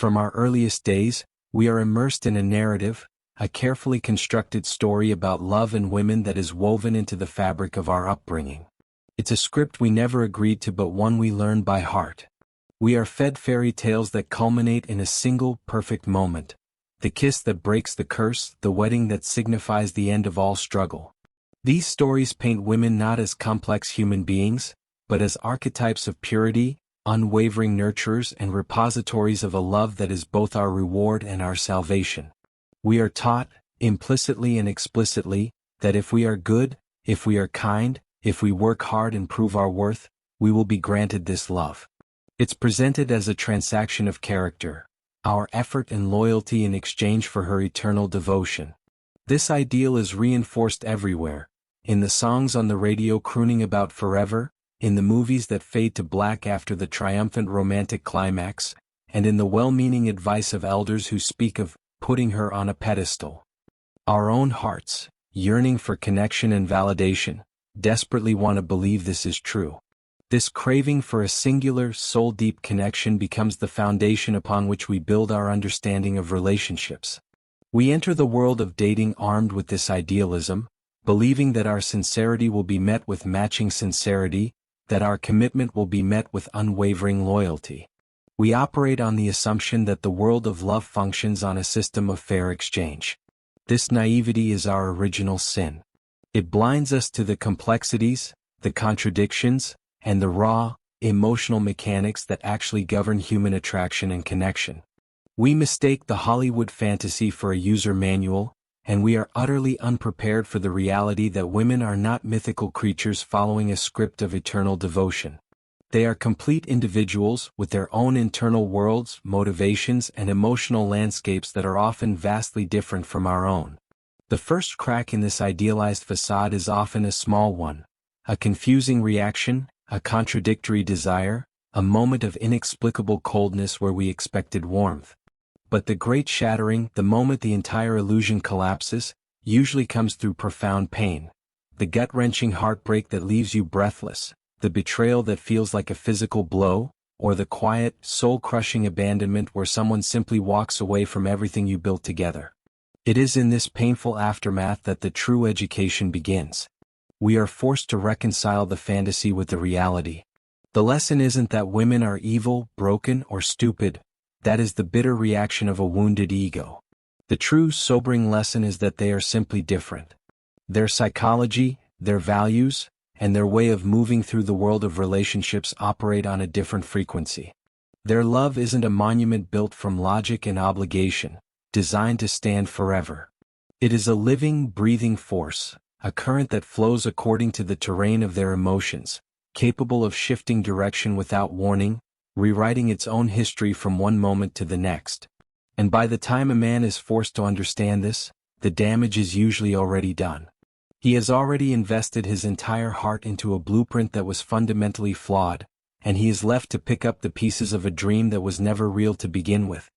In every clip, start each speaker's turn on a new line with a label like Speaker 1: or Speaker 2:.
Speaker 1: From our earliest days, we are immersed in a narrative, a carefully constructed story about love and women that is woven into the fabric of our upbringing. It's a script we never agreed to but one we learn by heart. We are fed fairy tales that culminate in a single, perfect moment. The kiss that breaks the curse, the wedding that signifies the end of all struggle. These stories paint women not as complex human beings, but as archetypes of purity, unwavering nurturers and repositories of a love that is both our reward and our salvation. We are taught, implicitly and explicitly, that if we are good, if we are kind, if we work hard and prove our worth, we will be granted this love. It's presented as a transaction of character, our effort and loyalty in exchange for her eternal devotion. This ideal is reinforced everywhere, in the songs on the radio crooning about forever, in the movies that fade to black after the triumphant romantic climax, and in the well-meaning advice of elders who speak of putting her on a pedestal. Our own hearts, yearning for connection and validation, desperately want to believe this is true. This craving for a singular, soul-deep connection becomes the foundation upon which we build our understanding of relationships. We enter the world of dating armed with this idealism, believing that our sincerity will be met with matching sincerity, that our commitment will be met with unwavering loyalty. We operate on the assumption that the world of love functions on a system of fair exchange. This naivety is our original sin. It blinds us to the complexities, the contradictions, and the raw, emotional mechanics that actually govern human attraction and connection. We mistake the Hollywood fantasy for a user manual, and we are utterly unprepared for the reality that women are not mythical creatures following a script of eternal devotion. They are complete individuals with their own internal worlds, motivations, and emotional landscapes that are often vastly different from our own. The first crack in this idealized facade is often a small one, a confusing reaction, a contradictory desire, a moment of inexplicable coldness where we expected warmth. But the great shattering, the moment the entire illusion collapses, usually comes through profound pain. The gut-wrenching heartbreak that leaves you breathless, the betrayal that feels like a physical blow, or the quiet, soul-crushing abandonment where someone simply walks away from everything you built together. It is in this painful aftermath that the true education begins. We are forced to reconcile the fantasy with the reality. The lesson isn't that women are evil, broken, or stupid. That is the bitter reaction of a wounded ego. The true, sobering lesson is that they are simply different. Their psychology, their values, and their way of moving through the world of relationships operate on a different frequency. Their love isn't a monument built from logic and obligation, designed to stand forever. It is a living, breathing force, a current that flows according to the terrain of their emotions, capable of shifting direction without warning, rewriting its own history from one moment to the next. And by the time a man is forced to understand this, the damage is usually already done. He has already invested his entire heart into a blueprint that was fundamentally flawed, and he is left to pick up the pieces of a dream that was never real to begin with.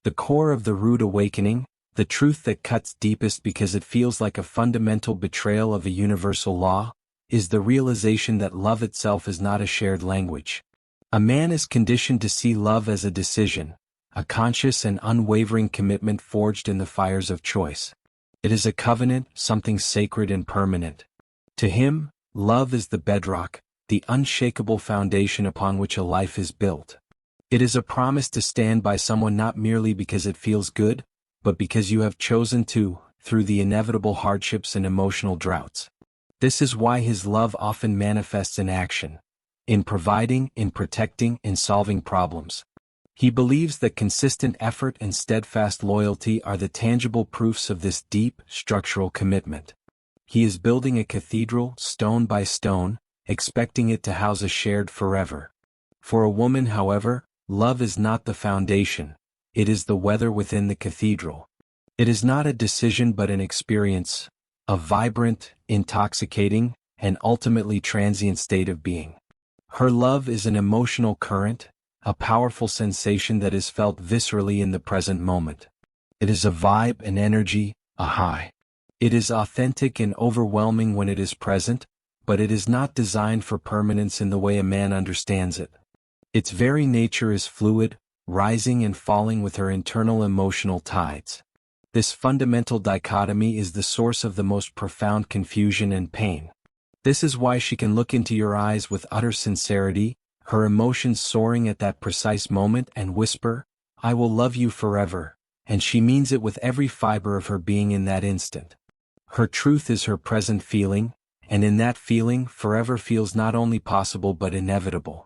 Speaker 1: The core of the rude awakening, the truth that cuts deepest because it feels like a fundamental betrayal of a universal law, is the realization that love itself is not a shared language. A man is conditioned to see love as a decision, a conscious and unwavering commitment forged in the fires of choice. It is a covenant, something sacred and permanent. To him, love is the bedrock, the unshakable foundation upon which a life is built. It is a promise to stand by someone not merely because it feels good, but because you have chosen to, through the inevitable hardships and emotional droughts. This is why his love often manifests in action, in providing, in protecting, in solving problems. He believes that consistent effort and steadfast loyalty are the tangible proofs of this deep, structural commitment. He is building a cathedral, stone by stone, expecting it to house a shared forever. For a woman, however, love is not the foundation, it is the weather within the cathedral. It is not a decision but an experience, a vibrant, intoxicating, and ultimately transient state of being. Her love is an emotional current, a powerful sensation that is felt viscerally in the present moment. It is a vibe, an energy, a high. It is authentic and overwhelming when it is present, but it is not designed for permanence in the way a man understands it. Its very nature is fluid, rising and falling with her internal emotional tides. This fundamental dichotomy is the source of the most profound confusion and pain. This is why she can look into your eyes with utter sincerity, her emotions soaring at that precise moment, and whisper, "I will love you forever," and she means it with every fiber of her being in that instant. Her truth is her present feeling, and in that feeling, forever feels not only possible but inevitable.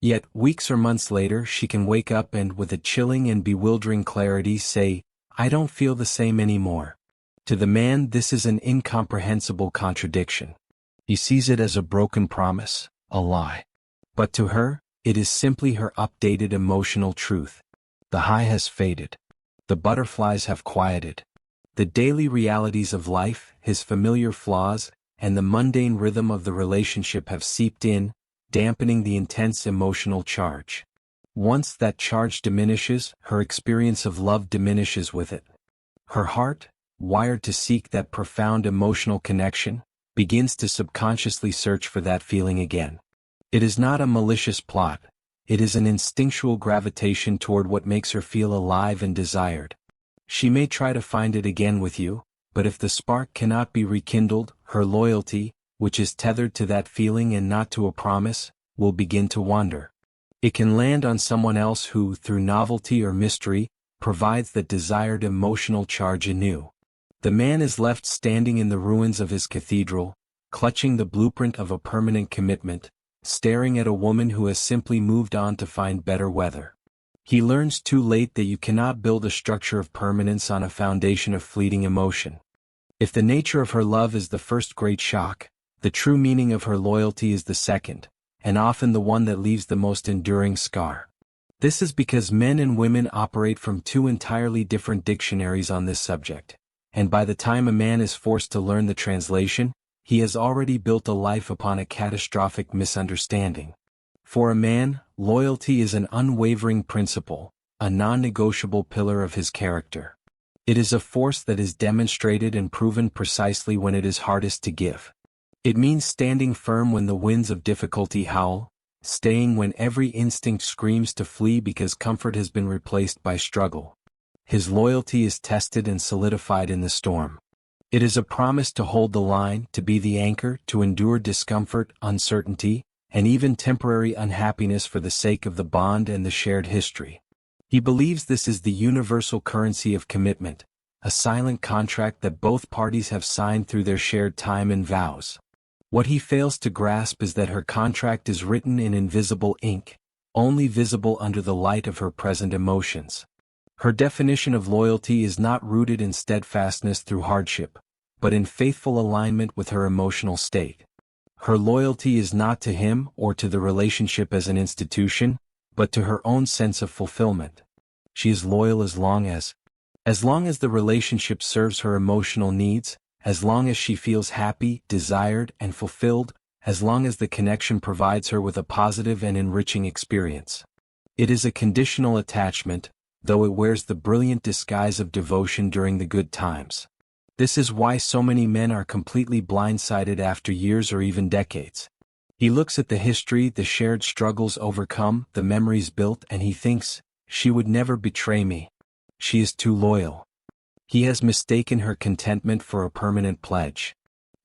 Speaker 1: Yet, weeks or months later, she can wake up and, with a chilling and bewildering clarity, say, "I don't feel the same anymore." To the man, this is an incomprehensible contradiction. He sees it as a broken promise, a lie. But to her, it is simply her updated emotional truth. The high has faded. The butterflies have quieted. The daily realities of life, his familiar flaws, and the mundane rhythm of the relationship have seeped in, dampening the intense emotional charge. Once that charge diminishes, her experience of love diminishes with it. Her heart, wired to seek that profound emotional connection, begins to subconsciously search for that feeling again. It is not a malicious plot, it is an instinctual gravitation toward what makes her feel alive and desired. She may try to find it again with you, but if the spark cannot be rekindled, her loyalty, which is tethered to that feeling and not to a promise, will begin to wander. It can land on someone else who, through novelty or mystery, provides that desired emotional charge anew. The man is left standing in the ruins of his cathedral, clutching the blueprint of a permanent commitment, staring at a woman who has simply moved on to find better weather. He learns too late that you cannot build a structure of permanence on a foundation of fleeting emotion. If the nature of her love is the first great shock, the true meaning of her loyalty is the second, and often the one that leaves the most enduring scar. This is because men and women operate from two entirely different dictionaries on this subject, and by the time a man is forced to learn the translation, he has already built a life upon a catastrophic misunderstanding. For a man, loyalty is an unwavering principle, a non-negotiable pillar of his character. It is a force that is demonstrated and proven precisely when it is hardest to give. It means standing firm when the winds of difficulty howl, staying when every instinct screams to flee because comfort has been replaced by struggle. His loyalty is tested and solidified in the storm. It is a promise to hold the line, to be the anchor, to endure discomfort, uncertainty, and even temporary unhappiness for the sake of the bond and the shared history. He believes this is the universal currency of commitment, a silent contract that both parties have signed through their shared time and vows. What he fails to grasp is that her contract is written in invisible ink, only visible under the light of her present emotions. Her definition of loyalty is not rooted in steadfastness through hardship, but in faithful alignment with her emotional state. Her loyalty is not to him or to the relationship as an institution, but to her own sense of fulfillment. She is loyal as long as the relationship serves her emotional needs, as long as she feels happy, desired, and fulfilled, as long as the connection provides her with a positive and enriching experience. It is a conditional attachment, though it wears the brilliant disguise of devotion during the good times. This is why so many men are completely blindsided after years or even decades. He looks at the history, the shared struggles overcome, the memories built, and he thinks, "She would never betray me. She is too loyal." He has mistaken her contentment for a permanent pledge.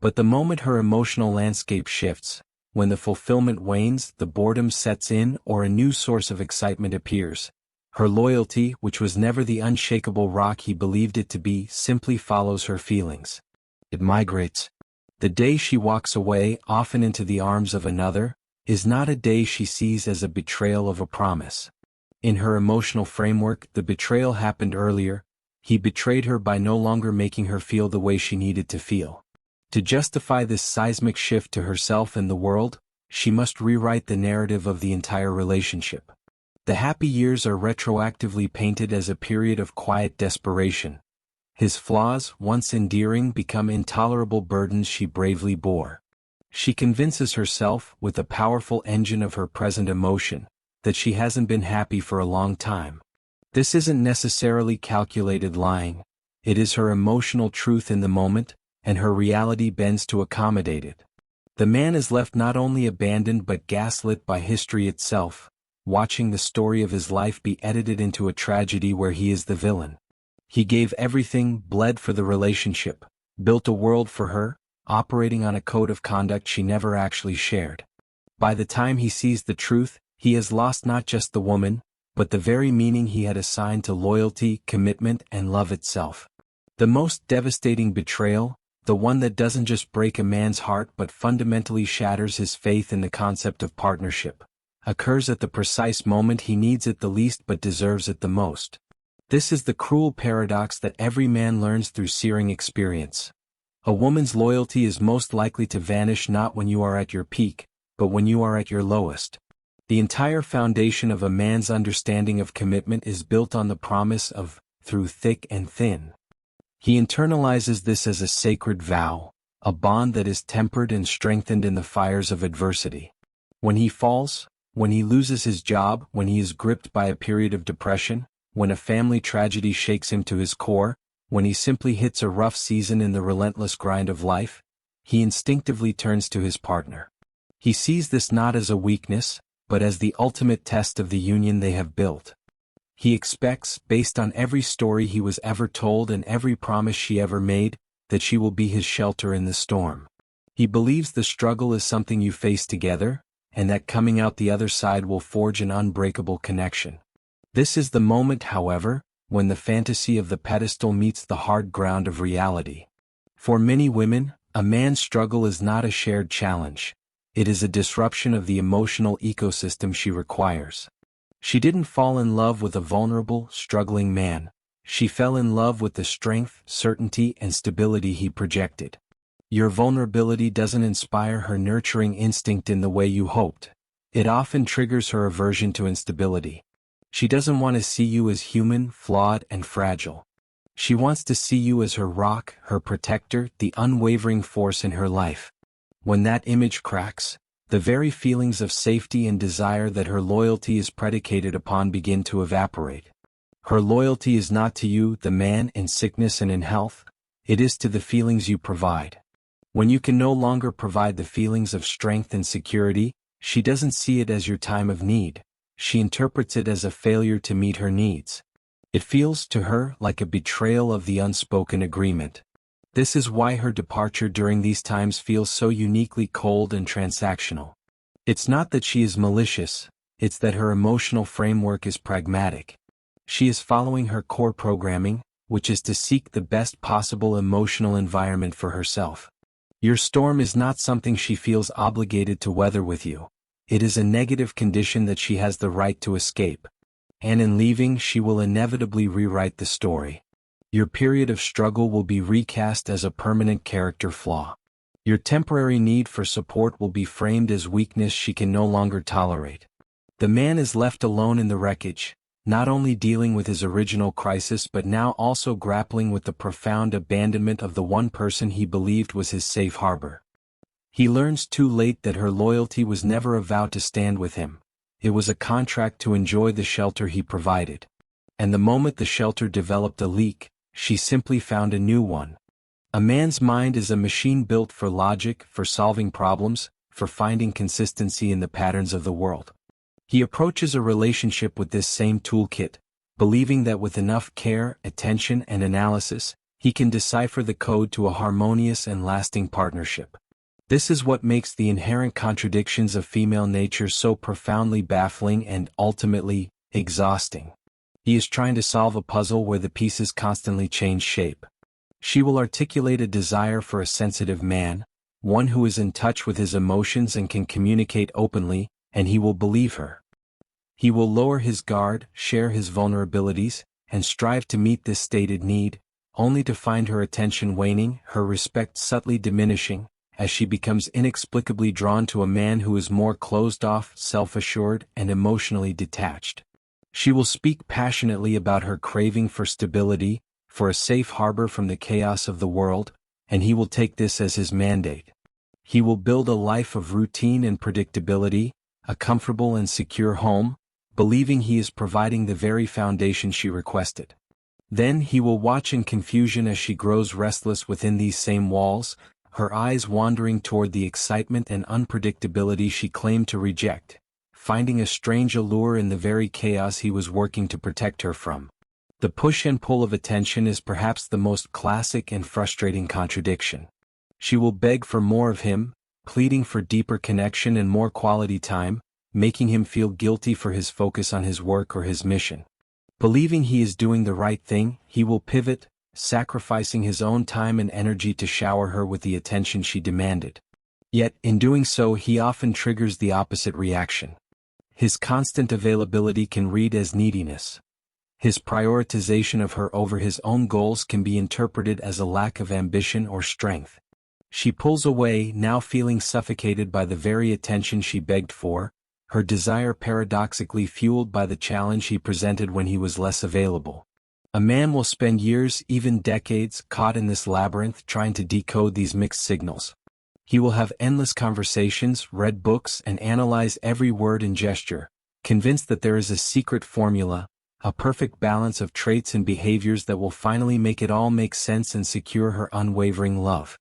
Speaker 1: But the moment her emotional landscape shifts, when the fulfillment wanes, the boredom sets in, or a new source of excitement appears, her loyalty, which was never the unshakable rock he believed it to be, simply follows her feelings. It migrates. The day she walks away, often into the arms of another, is not a day she sees as a betrayal of a promise. In her emotional framework, the betrayal happened earlier. He betrayed her by no longer making her feel the way she needed to feel. To justify this seismic shift to herself and the world, she must rewrite the narrative of the entire relationship. The happy years are retroactively painted as a period of quiet desperation. His flaws, once endearing, become intolerable burdens she bravely bore. She convinces herself, with the powerful engine of her present emotion, that she hasn't been happy for a long time. This isn't necessarily calculated lying, it is her emotional truth in the moment, and her reality bends to accommodate it. The man is left not only abandoned but gaslit by history itself, watching the story of his life be edited into a tragedy where he is the villain. He gave everything, bled for the relationship, built a world for her, operating on a code of conduct she never actually shared. By the time he sees the truth, he has lost not just the woman, but the very meaning he had assigned to loyalty, commitment, and love itself. The most devastating betrayal, the one that doesn't just break a man's heart but fundamentally shatters his faith in the concept of partnership, occurs at the precise moment he needs it the least but deserves it the most. This is the cruel paradox that every man learns through searing experience. A woman's loyalty is most likely to vanish not when you are at your peak, but when you are at your lowest. The entire foundation of a man's understanding of commitment is built on the promise of, through thick and thin. He internalizes this as a sacred vow, a bond that is tempered and strengthened in the fires of adversity. When he falls, when he loses his job, when he is gripped by a period of depression, when a family tragedy shakes him to his core, when he simply hits a rough season in the relentless grind of life, he instinctively turns to his partner. He sees this not as a weakness, but as the ultimate test of the union they have built. He expects, based on every story he was ever told and every promise she ever made, that she will be his shelter in the storm. He believes the struggle is something you face together, and that coming out the other side will forge an unbreakable connection. This is the moment, however, when the fantasy of the pedestal meets the hard ground of reality. For many women, a man's struggle is not a shared challenge. It is a disruption of the emotional ecosystem she requires. She didn't fall in love with a vulnerable, struggling man. She fell in love with the strength, certainty, and stability he projected. Your vulnerability doesn't inspire her nurturing instinct in the way you hoped. It often triggers her aversion to instability. She doesn't want to see you as human, flawed, and fragile. She wants to see you as her rock, her protector, the unwavering force in her life. When that image cracks, the very feelings of safety and desire that her loyalty is predicated upon begin to evaporate. Her loyalty is not to you, the man, in sickness and in health. It is to the feelings you provide. When you can no longer provide the feelings of strength and security, she doesn't see it as your time of need. She interprets it as a failure to meet her needs. It feels to her like a betrayal of the unspoken agreement. This is why her departure during these times feels so uniquely cold and transactional. It's not that she is malicious, it's that her emotional framework is pragmatic. She is following her core programming, which is to seek the best possible emotional environment for herself. Your storm is not something she feels obligated to weather with you. It is a negative condition that she has the right to escape. And in leaving, she will inevitably rewrite the story. Your period of struggle will be recast as a permanent character flaw. Your temporary need for support will be framed as weakness she can no longer tolerate. The man is left alone in the wreckage, not only dealing with his original crisis but now also grappling with the profound abandonment of the one person he believed was his safe harbor. He learns too late that her loyalty was never a vow to stand with him. It was a contract to enjoy the shelter he provided. And the moment the shelter developed a leak, she simply found a new one. A man's mind is a machine built for logic, for solving problems, for finding consistency in the patterns of the world. He approaches a relationship with this same toolkit, believing that with enough care, attention, and analysis, he can decipher the code to a harmonious and lasting partnership. This is what makes the inherent contradictions of female nature so profoundly baffling and, ultimately, exhausting. He is trying to solve a puzzle where the pieces constantly change shape. She will articulate a desire for a sensitive man, one who is in touch with his emotions and can communicate openly, and he will believe her. He will lower his guard, share his vulnerabilities, and strive to meet this stated need, only to find her attention waning, her respect subtly diminishing, as she becomes inexplicably drawn to a man who is more closed off, self-assured, and emotionally detached. She will speak passionately about her craving for stability, for a safe harbor from the chaos of the world, and he will take this as his mandate. He will build a life of routine and predictability, a comfortable and secure home, believing he is providing the very foundation she requested. Then he will watch in confusion as she grows restless within these same walls, her eyes wandering toward the excitement and unpredictability she claimed to reject, finding a strange allure in the very chaos he was working to protect her from. The push and pull of attention is perhaps the most classic and frustrating contradiction. She will beg for more of him, pleading for deeper connection and more quality time, making him feel guilty for his focus on his work or his mission. Believing he is doing the right thing, he will pivot, sacrificing his own time and energy to shower her with the attention she demanded. Yet, in doing so, he often triggers the opposite reaction. His constant availability can read as neediness. His prioritization of her over his own goals can be interpreted as a lack of ambition or strength. She pulls away, now feeling suffocated by the very attention she begged for, her desire paradoxically fueled by the challenge he presented when he was less available. A man will spend years, even decades, caught in this labyrinth trying to decode these mixed signals. He will have endless conversations, read books, and analyze every word and gesture, convinced that there is a secret formula, a perfect balance of traits and behaviors that will finally make it all make sense and secure her unwavering love.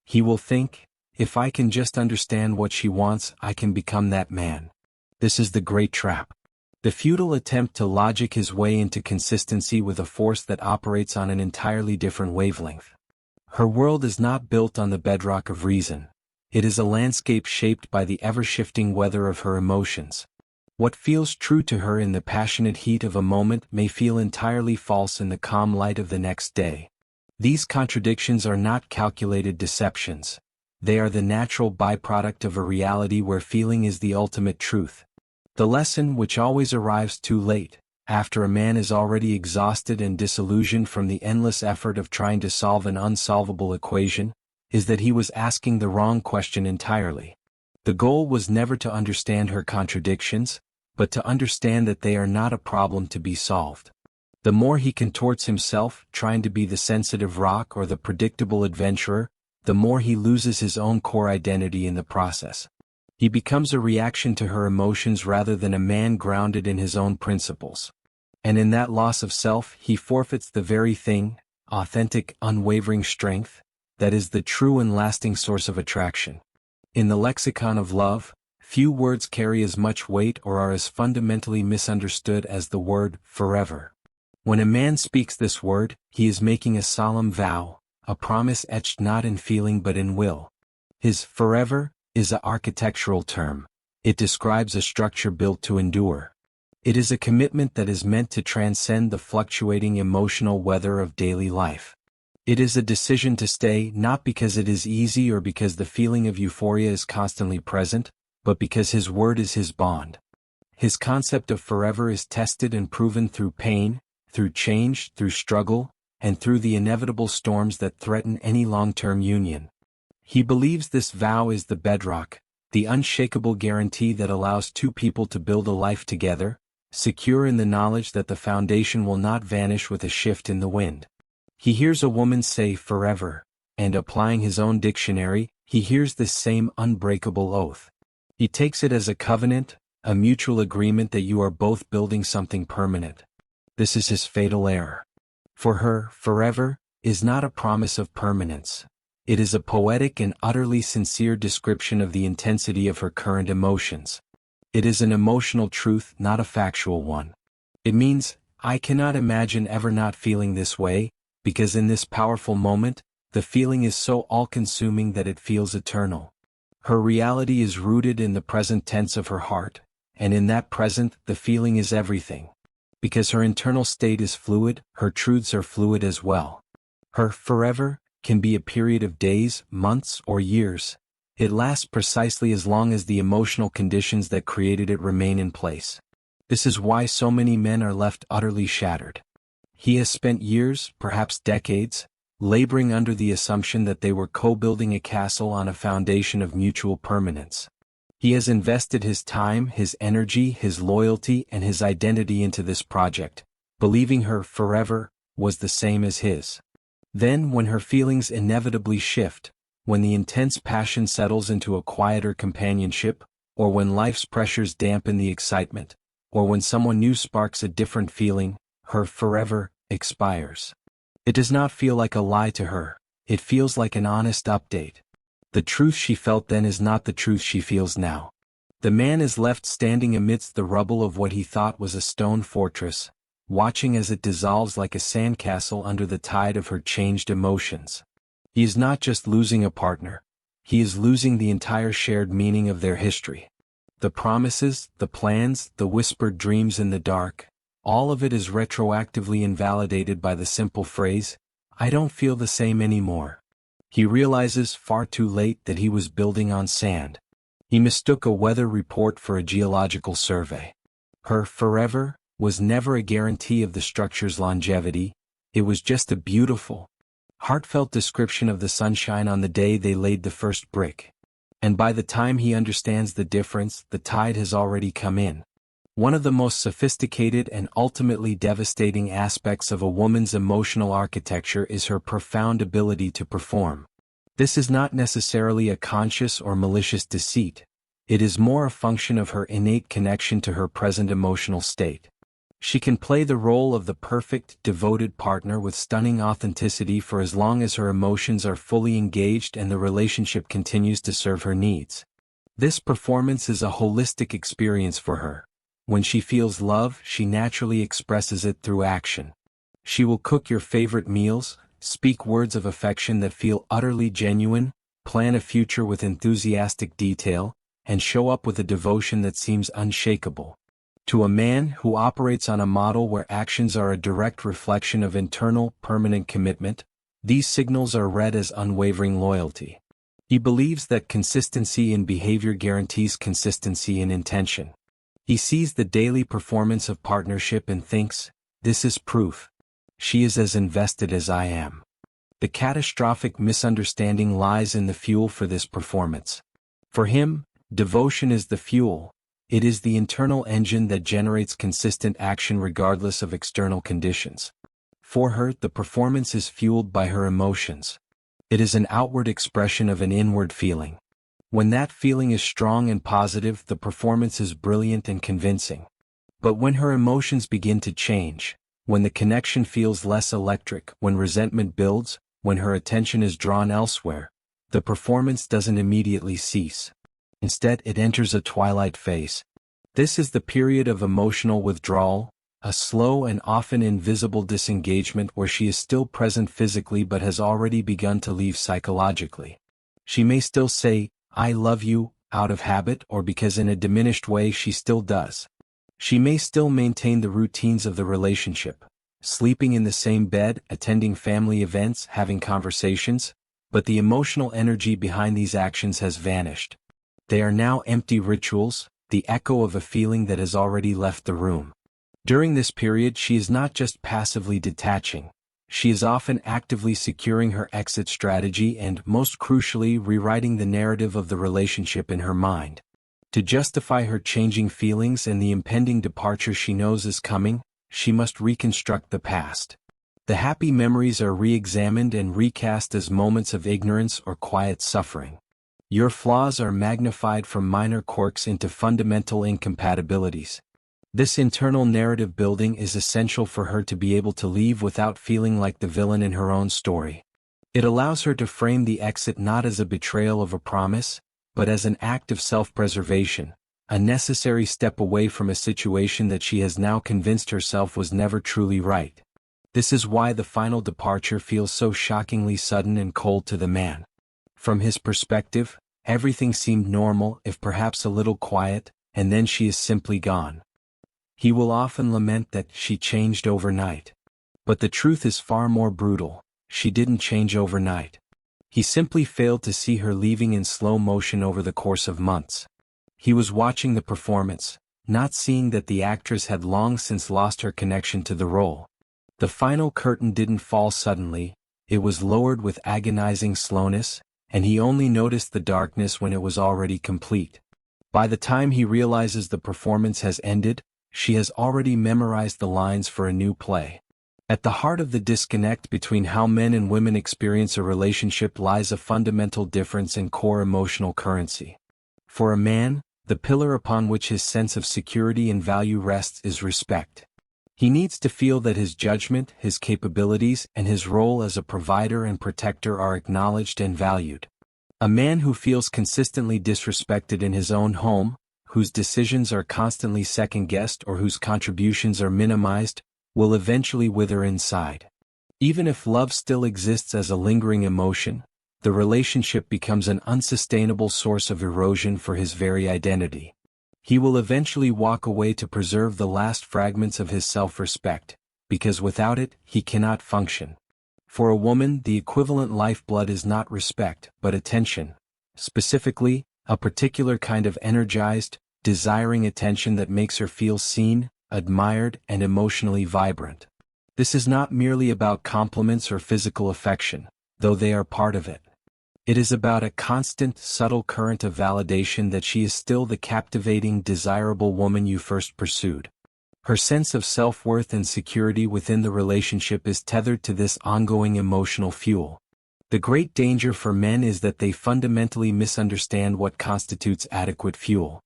Speaker 1: He will think, if I can just understand what she wants, I can become that man. This is the great trap. The futile attempt to logic his way into consistency with a force that operates on an entirely different wavelength. Her world is not built on the bedrock of reason. It is a landscape shaped by the ever-shifting weather of her emotions. What feels true to her in the passionate heat of a moment may feel entirely false in the calm light of the next day. These contradictions are not calculated deceptions. They are the natural byproduct of a reality where feeling is the ultimate truth. The lesson, which always arrives too late, after a man is already exhausted and disillusioned from the endless effort of trying to solve an unsolvable equation, is that he was asking the wrong question entirely. The goal was never to understand her contradictions, but to understand that they are not a problem to be solved. The more he contorts himself, trying to be the sensitive rock or the predictable adventurer, the more he loses his own core identity in the process. He becomes a reaction to her emotions rather than a man grounded in his own principles. And in that loss of self, he forfeits the very thing, authentic, unwavering strength, that is the true and lasting source of attraction. In the lexicon of love, few words carry as much weight or are as fundamentally misunderstood as the word forever. When a man speaks this word, he is making a solemn vow, a promise etched not in feeling but in will. His forever is an architectural term. It describes a structure built to endure. It is a commitment that is meant to transcend the fluctuating emotional weather of daily life. It is a decision to stay not because it is easy or because the feeling of euphoria is constantly present, but because his word is his bond. His concept of forever is tested and proven through pain, through change, through struggle, and through the inevitable storms that threaten any long-term union. He believes this vow is the bedrock, the unshakable guarantee that allows two people to build a life together, secure in the knowledge that the foundation will not vanish with a shift in the wind. He hears a woman say forever, and applying his own dictionary, he hears this same unbreakable oath. He takes it as a covenant, a mutual agreement that you are both building something permanent. This is his fatal error. For her, forever is not a promise of permanence. It is a poetic and utterly sincere description of the intensity of her current emotions. It is an emotional truth, not a factual one. It means, I cannot imagine ever not feeling this way, because in this powerful moment, the feeling is so all-consuming that it feels eternal. Her reality is rooted in the present tense of her heart, and in that present, the feeling is everything. Because her internal state is fluid, her truths are fluid as well. Her forever can be a period of days, months, or years. It lasts precisely as long as the emotional conditions that created it remain in place. This is why so many men are left utterly shattered. He has spent years, perhaps decades, laboring under the assumption that they were co-building a castle on a foundation of mutual permanence. He has invested his time, his energy, his loyalty, and his identity into this project, believing her forever was the same as his. Then, when her feelings inevitably shift, when the intense passion settles into a quieter companionship, or when life's pressures dampen the excitement, or when someone new sparks a different feeling, her forever expires. It does not feel like a lie to her, it feels like an honest update. The truth she felt then is not the truth she feels now. The man is left standing amidst the rubble of what he thought was a stone fortress, watching as it dissolves like a sandcastle under the tide of her changed emotions. He is not just losing a partner, he is losing the entire shared meaning of their history. The promises, the plans, the whispered dreams in the dark, all of it is retroactively invalidated by the simple phrase, "I don't feel the same anymore." He realizes far too late that he was building on sand. He mistook a weather report for a geological survey. Her forever was never a guarantee of the structure's longevity, it was just a beautiful, heartfelt description of the sunshine on the day they laid the first brick. And by the time he understands the difference, the tide has already come in. One of the most sophisticated and ultimately devastating aspects of a woman's emotional architecture is her profound ability to perform. This is not necessarily a conscious or malicious deceit. It is more a function of her innate connection to her present emotional state. She can play the role of the perfect, devoted partner with stunning authenticity for as long as her emotions are fully engaged and the relationship continues to serve her needs. This performance is a holistic experience for her. When she feels love, she naturally expresses it through action. She will cook your favorite meals, speak words of affection that feel utterly genuine, plan a future with enthusiastic detail, and show up with a devotion that seems unshakable. To a man who operates on a model where actions are a direct reflection of internal, permanent commitment, these signals are read as unwavering loyalty. He believes that consistency in behavior guarantees consistency in intention. He sees the daily performance of partnership and thinks, "This is proof. She is as invested as I am." The catastrophic misunderstanding lies in the fuel for this performance. For him, devotion is the fuel. It is the internal engine that generates consistent action regardless of external conditions. For her, the performance is fueled by her emotions. It is an outward expression of an inward feeling. When that feeling is strong and positive, the performance is brilliant and convincing. But when her emotions begin to change, when the connection feels less electric, when resentment builds, when her attention is drawn elsewhere, the performance doesn't immediately cease. Instead, it enters a twilight phase. This is the period of emotional withdrawal, a slow and often invisible disengagement where she is still present physically but has already begun to leave psychologically. She may still say, "I love you," out of habit or because in a diminished way she still does. She may still maintain the routines of the relationship, sleeping in the same bed, attending family events, having conversations, but the emotional energy behind these actions has vanished. They are now empty rituals, the echo of a feeling that has already left the room. During this period, she is not just passively detaching. She is often actively securing her exit strategy and, most crucially, rewriting the narrative of the relationship in her mind. To justify her changing feelings and the impending departure she knows is coming, she must reconstruct the past. The happy memories are re-examined and recast as moments of ignorance or quiet suffering. Your flaws are magnified from minor quirks into fundamental incompatibilities. This internal narrative building is essential for her to be able to leave without feeling like the villain in her own story. It allows her to frame the exit not as a betrayal of a promise, but as an act of self-preservation, a necessary step away from a situation that she has now convinced herself was never truly right. This is why the final departure feels so shockingly sudden and cold to the man. From his perspective, everything seemed normal, if perhaps a little quiet, and then she is simply gone. He will often lament that she changed overnight. But the truth is far more brutal. She didn't change overnight. He simply failed to see her leaving in slow motion over the course of months. He was watching the performance, not seeing that the actress had long since lost her connection to the role. The final curtain didn't fall suddenly, it was lowered with agonizing slowness, and he only noticed the darkness when it was already complete. By the time he realizes the performance has ended, she has already memorized the lines for a new play. At the heart of the disconnect between how men and women experience a relationship lies a fundamental difference in core emotional currency. For a man, the pillar upon which his sense of security and value rests is respect. He needs to feel that his judgment, his capabilities, and his role as a provider and protector are acknowledged and valued. A man who feels consistently disrespected in his own home, whose decisions are constantly second-guessed or whose contributions are minimized, will eventually wither inside. Even if love still exists as a lingering emotion, the relationship becomes an unsustainable source of erosion for his very identity. He will eventually walk away to preserve the last fragments of his self-respect, because without it, he cannot function. For a woman, the equivalent lifeblood is not respect, but attention. Specifically, a particular kind of energized, desiring attention that makes her feel seen, admired, and emotionally vibrant. This is not merely about compliments or physical affection, though they are part of it. It is about a constant, subtle current of validation that she is still the captivating, desirable woman you first pursued. Her sense of self-worth and security within the relationship is tethered to this ongoing emotional fuel. The great danger for men is that they fundamentally misunderstand what constitutes adequate fuel.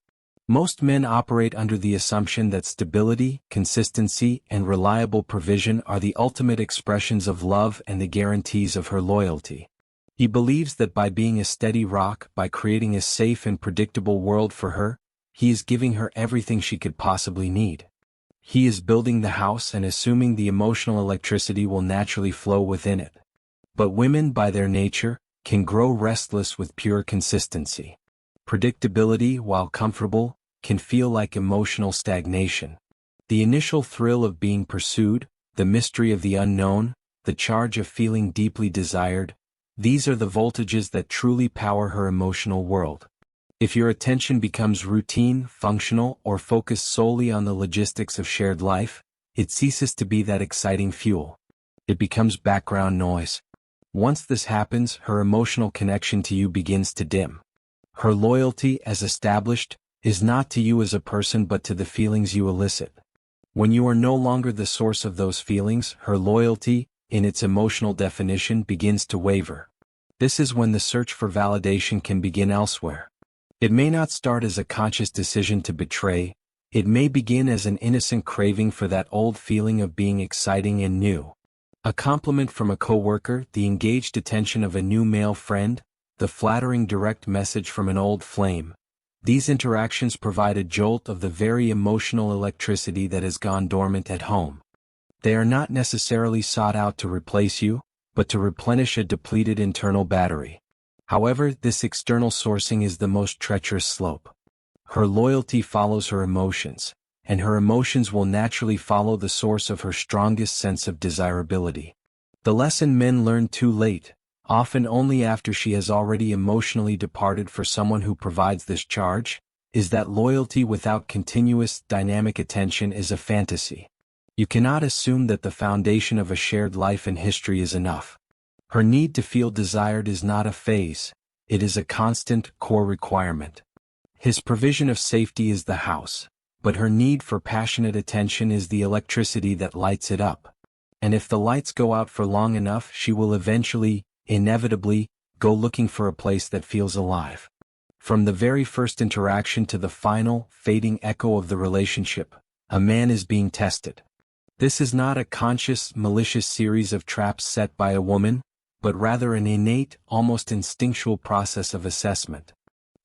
Speaker 1: Most men operate under the assumption that stability, consistency, and reliable provision are the ultimate expressions of love and the guarantees of her loyalty. He believes that by being a steady rock, by creating a safe and predictable world for her, he is giving her everything she could possibly need. He is building the house and assuming the emotional electricity will naturally flow within it. But women, by their nature, can grow restless with pure consistency. Predictability, while comfortable, can feel like emotional stagnation. The initial thrill of being pursued, the mystery of the unknown, the charge of feeling deeply desired, these are the voltages that truly power her emotional world. If your attention becomes routine, functional, or focused solely on the logistics of shared life, it ceases to be that exciting fuel. It becomes background noise. Once this happens, her emotional connection to you begins to dim. Her loyalty, as established, is not to you as a person but to the feelings you elicit. When you are no longer the source of those feelings, her loyalty, in its emotional definition, begins to waver. This is when the search for validation can begin elsewhere. It may not start as a conscious decision to betray, it may begin as an innocent craving for that old feeling of being exciting and new. A compliment from a coworker, the engaged attention of a new male friend, the flattering direct message from an old flame. These interactions provide a jolt of the very emotional electricity that has gone dormant at home. They are not necessarily sought out to replace you, but to replenish a depleted internal battery. However, this external sourcing is the most treacherous slope. Her loyalty follows her emotions, and her emotions will naturally follow the source of her strongest sense of desirability. The lesson men learn too late, often only after she has already emotionally departed for someone who provides this charge, is that loyalty without continuous, dynamic attention is a fantasy. You cannot assume that the foundation of a shared life and history is enough. Her need to feel desired is not a phase, it is a constant, core requirement. His provision of safety is the house, but her need for passionate attention is the electricity that lights it up. And if the lights go out for long enough, she will eventually, inevitably, go looking for a place that feels alive. From the very first interaction to the final, fading echo of the relationship, a man is being tested. This is not a conscious, malicious series of traps set by a woman, but rather an innate, almost instinctual process of assessment.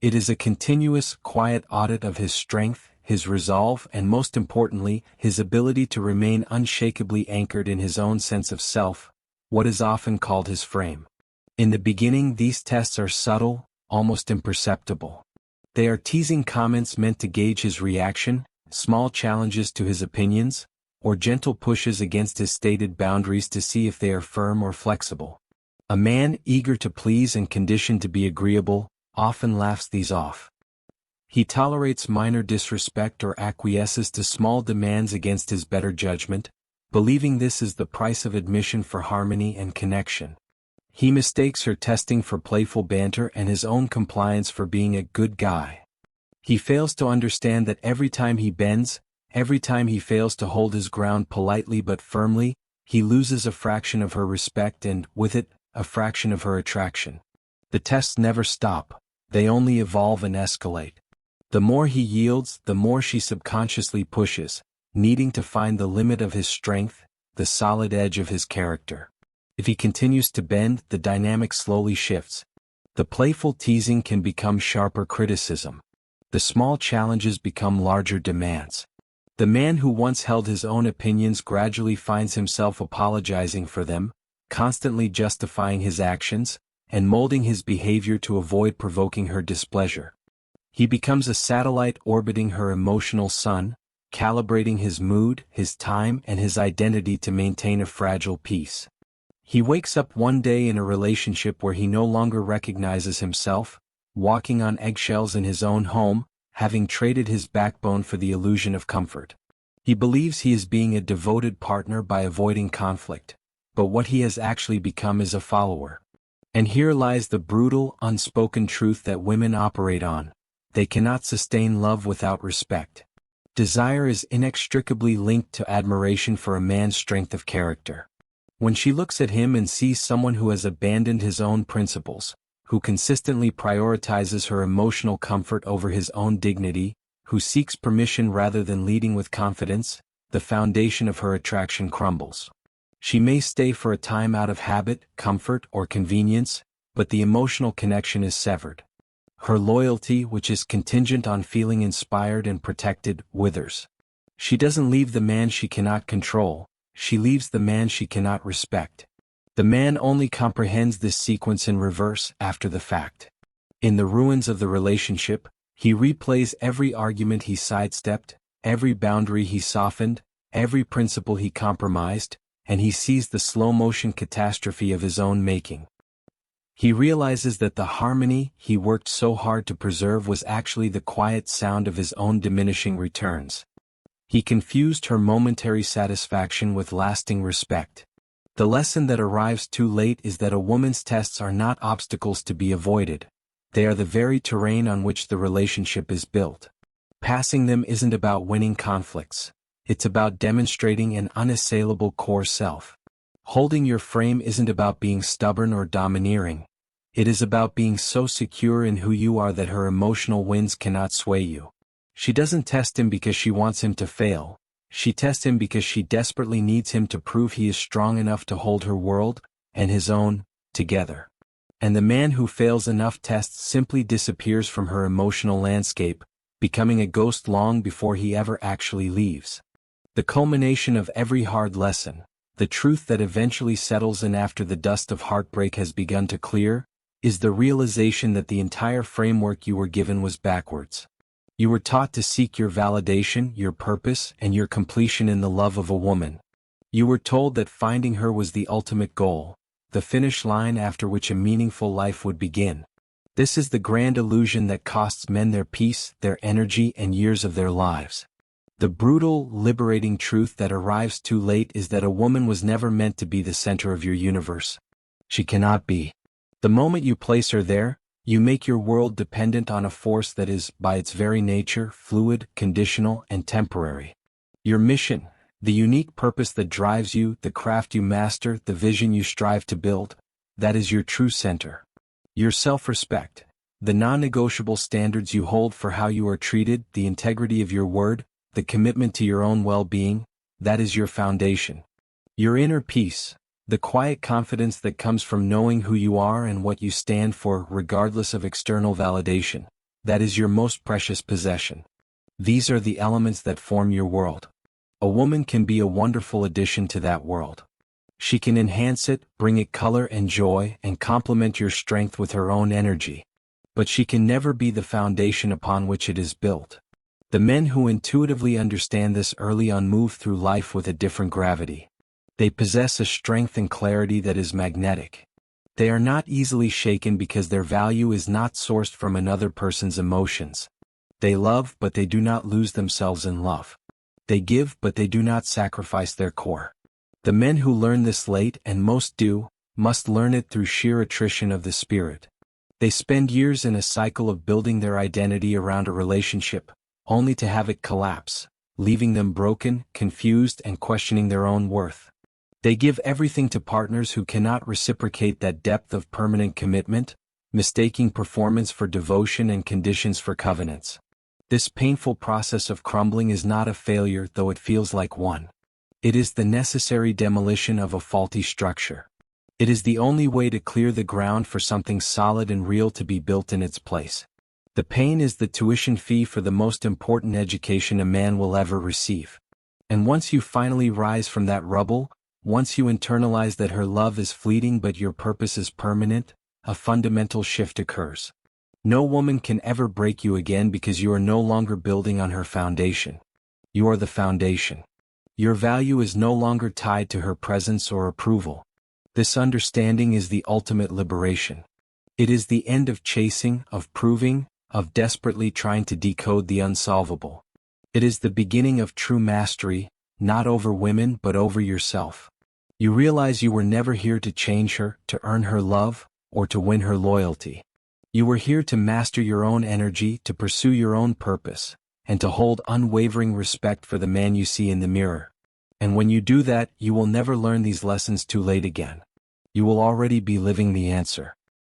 Speaker 1: It is a continuous, quiet audit of his strength, his resolve, and most importantly, his ability to remain unshakably anchored in his own sense of self, what is often called his frame. In the beginning, these tests are subtle, almost imperceptible. They are teasing comments meant to gauge his reaction, small challenges to his opinions, or gentle pushes against his stated boundaries to see if they are firm or flexible. A man eager to please and conditioned to be agreeable often laughs these off. He tolerates minor disrespect or acquiesces to small demands against his better judgment, believing this is the price of admission for harmony and connection. He mistakes her testing for playful banter and his own compliance for being a good guy. He fails to understand that every time he bends, every time he fails to hold his ground politely but firmly, he loses a fraction of her respect and, with it, a fraction of her attraction. The tests never stop, they only evolve and escalate. The more he yields, the more she subconsciously pushes, needing to find the limit of his strength, the solid edge of his character. If he continues to bend, the dynamic slowly shifts. The playful teasing can become sharper criticism. The small challenges become larger demands. The man who once held his own opinions gradually finds himself apologizing for them, constantly justifying his actions, and molding his behavior to avoid provoking her displeasure. He becomes a satellite orbiting her emotional sun, calibrating his mood, his time, and his identity to maintain a fragile peace. He wakes up one day in a relationship where he no longer recognizes himself, walking on eggshells in his own home, having traded his backbone for the illusion of comfort. He believes he is being a devoted partner by avoiding conflict, but what he has actually become is a follower. And here lies the brutal, unspoken truth that women operate on: they cannot sustain love without respect. Desire is inextricably linked to admiration for a man's strength of character. When she looks at him and sees someone who has abandoned his own principles, who consistently prioritizes her emotional comfort over his own dignity, who seeks permission rather than leading with confidence, the foundation of her attraction crumbles. She may stay for a time out of habit, comfort, or convenience, but the emotional connection is severed. Her loyalty, which is contingent on feeling inspired and protected, withers. She doesn't leave the man she cannot control, she leaves the man she cannot respect. The man only comprehends this sequence in reverse after the fact. In the ruins of the relationship, he replays every argument he sidestepped, every boundary he softened, every principle he compromised, and he sees the slow-motion catastrophe of his own making. He realizes that the harmony he worked so hard to preserve was actually the quiet sound of his own diminishing returns. He confused her momentary satisfaction with lasting respect. The lesson that arrives too late is that a woman's tests are not obstacles to be avoided. They are the very terrain on which the relationship is built. Passing them isn't about winning conflicts. It's about demonstrating an unassailable core self. Holding your frame isn't about being stubborn or domineering. It is about being so secure in who you are that her emotional winds cannot sway you. She doesn't test him because she wants him to fail. She tests him because she desperately needs him to prove he is strong enough to hold her world, and his own, together. And the man who fails enough tests simply disappears from her emotional landscape, becoming a ghost long before he ever actually leaves. The culmination of every hard lesson, the truth that eventually settles in after the dust of heartbreak has begun to clear, is the realization that the entire framework you were given was backwards. You were taught to seek your validation, your purpose, and your completion in the love of a woman. You were told that finding her was the ultimate goal, the finish line after which a meaningful life would begin. This is the grand illusion that costs men their peace, their energy, and years of their lives. The brutal, liberating truth that arrives too late is that a woman was never meant to be the center of your universe. She cannot be. The moment you place her there, you make your world dependent on a force that is, by its very nature, fluid, conditional, and temporary. Your mission, the unique purpose that drives you, the craft you master, the vision you strive to build, that is your true center. Your self-respect, the non-negotiable standards you hold for how you are treated, the integrity of your word, the commitment to your own well-being, that is your foundation. Your inner peace, the quiet confidence that comes from knowing who you are and what you stand for regardless of external validation, that is your most precious possession. These are the elements that form your world. A woman can be a wonderful addition to that world. She can enhance it, bring it color and joy, and complement your strength with her own energy. But she can never be the foundation upon which it is built. The men who intuitively understand this early on move through life with a different gravity. They possess a strength and clarity that is magnetic. They are not easily shaken because their value is not sourced from another person's emotions. They love, but they do not lose themselves in love. They give, but they do not sacrifice their core. The men who learn this late, and most do, must learn it through sheer attrition of the spirit. They spend years in a cycle of building their identity around a relationship, only to have it collapse, leaving them broken, confused, and questioning their own worth. They give everything to partners who cannot reciprocate that depth of permanent commitment, mistaking performance for devotion and conditions for covenants. This painful process of crumbling is not a failure, though it feels like one. It is the necessary demolition of a faulty structure. It is the only way to clear the ground for something solid and real to be built in its place. The pain is the tuition fee for the most important education a man will ever receive. And once you finally rise from that rubble, once you internalize that her love is fleeting but your purpose is permanent, a fundamental shift occurs. No woman can ever break you again because you are no longer building on her foundation. You are the foundation. Your value is no longer tied to her presence or approval. This understanding is the ultimate liberation. It is the end of chasing, of proving, of desperately trying to decode the unsolvable. It is the beginning of true mastery, not over women but over yourself. You realize you were never here to change her, to earn her love, or to win her loyalty. You were here to master your own energy, to pursue your own purpose, and to hold unwavering respect for the man you see in the mirror. And when you do that, you will never learn these lessons too late again. You will already be living the answer.